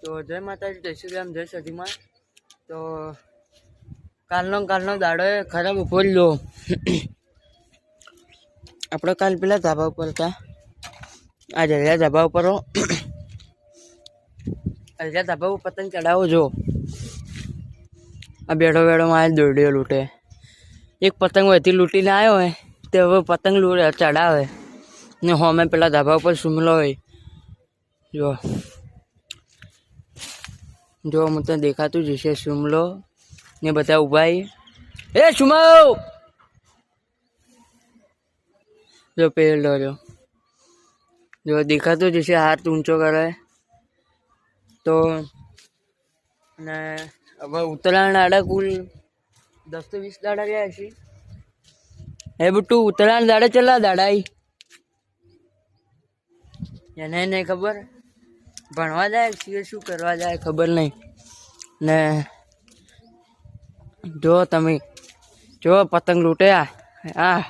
તો જય માતાજી, જય શ્રી રામ, જય સતીમાં. તો કાલનો દાડો ખરાબ ઉપર લો. આપણે કાલ પેલા ધાબા ઉપર હતા, આજે હરિયા ધાબા ઉપર હરિયા ધાબા ઉપર પતંગ ચડાવો. જો આ બેઠો માં દોરડીઓ લૂંટે. એક પતંગ વહીથી લૂંટીને આવ્યો હોય તે હવે પતંગ ચડાવે ને હોમે પેલા ધાબા ઉપર સુમલો હોય. જો હું તો દેખાતું જ છે સુમલો ને બધા ઉભા. એ સુમાવ જો પેલો જો દેખાતું જ છે, હાથ ઊંચો કરે. તો ને હવે ઉત્તરાયણ દાડા કુલ 10 to 20 દાડા રહ્યા છે. હે બુટ્ટુ, ઉત્તરાયણ દાડા ચેલા દાડા એને નહીં ખબર. ભણવા જાય છીએ, શું કરવા જાય ખબર નહીં. ને જો તમે જો પતંગ લૂંટ્યા, હા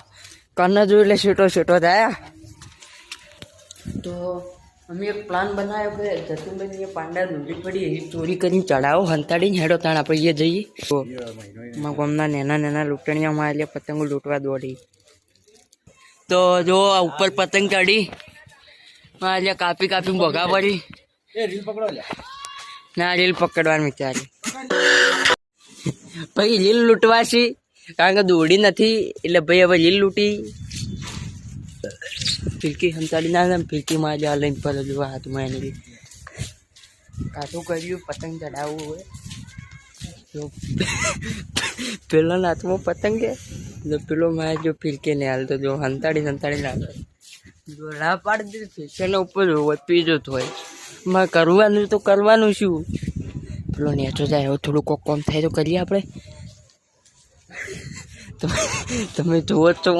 કને જોઈ એટલે છેટો થાય. તો અમે એક પ્લાન બનાવ્યો કે જતુંબેન એ પાંડા દૂધી પડી એ ચોરી કરીને ચડાવો, હંતાડીને હેડો તાણ આપણે એ જઈએ. તો ગામના નાના લૂંટણીયામાં એટલે પતંગો લૂંટવા દોડી. તો જો ઉપર પતંગ ચડી એટલે કાપી ભોગા પડી. ના રીલ પકડવાનું વિચારે ભાઈ, રીલ લૂંટવા છે કારણ કે દોડી નથી એટલે ભાઈ હવે રીલ લૂંટી. ફિરકી હંતાડી ના ફિરકીમાં જ લઈને પર જો હાથમાં એને બી કાઠું કર્યું પતંગ ચડાવવું હોય. જો પેલા હાથમાં પતંગ છે, પેલો મારે જો ફિરકી ને હાલતો જો હંતાડી લાગે. જો ના પાડી દીધી ફિરકીના ઉપર પીજો હોય. માં કરવાનું તો કરવાનું શું, પેલો નેચો જાય હવે થોડું કોમ થાય તો કરીએ આપણે. તમે જુઓ છો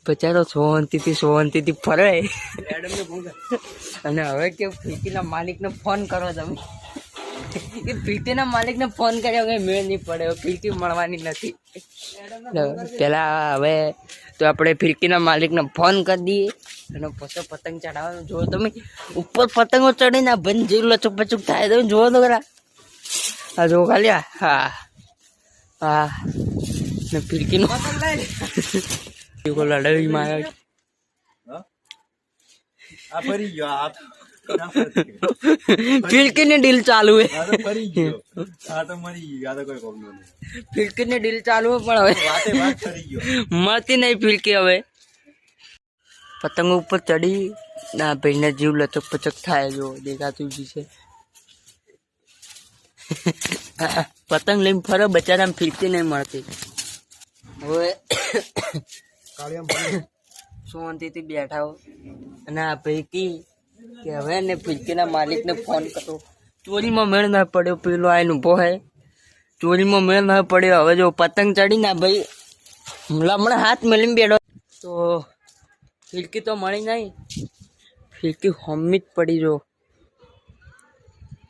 બચારો સોહંતીથી ફરે. અને હવે કે ફિરકીના માલિકને ફોન કરો તમે. એ ફિરકીના માલિકને ફોન કર્યો કંઈ મેળ નહીં પડે, ફિરકી મળવાની નથી. પેલા હવે તો આપણે ફિરકીના માલિકને ફોન કરી દઈએ અને પછી પતંગ ચડાવવાનું. જુઓ તમે ઉપર પતંગો ચડીને બંધ જેવું લચુક થાય. તમે જુઓ તો ખરા, હા જો ખાલી હા ને ફિરકીનો લડાઈમાં ફિરકીની ડીલ ચાલુ હે. ફિરકીની ડીલ ચાલુ હે પણ હવે મળતી નહીં ફિરકી. હવે પતંગ ઉપર ચડી ના ભાઈને જીવ લચક પચક થાય. જો દેખાતું જ છે પતંગ લઈને ફરે બચારા, ફિરકી નહીં મળતી. હવે શાંતિથી બેઠા હો અને આ ભાઈ કે હવે ને ફિરકીના માલિકને ફોન કરો. ચોરીમાં મેળ ના પડ્યો, પેલો આઈને ઊભો હે. ચોરીમાં મેળ ના પડ્યો. હવે જો પતંગ ચડી ના ભાઈ હમણાં હાથ મેળીને બેઠો. તો ફિરકી તો મળી નહીં, ફિરકી હોમી જ પડી. જો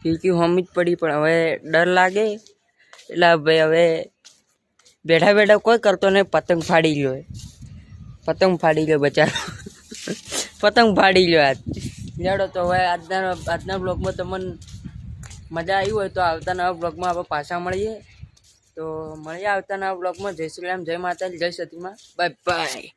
ફિરકી હોમી જ પડી પણ હવે ડર લાગે એટલે ભાઈ હવે બેઠા કોઈ કરતો નહીં. પતંગ ફાડી લ્યો બચારો, પતંગ ફાડી લ્યો આજ. લેડો તો હવે આજના બ્લોગમાં તમને મજા આવી હોય તો આવતા નવા બ્લોગમાં આપણે પાછા મળીએ. તો મળીએ આવતા નવા બ્લોગમાં. જય શ્રી રામ, જય માતાજી, જય સતીમાં. Bye bye.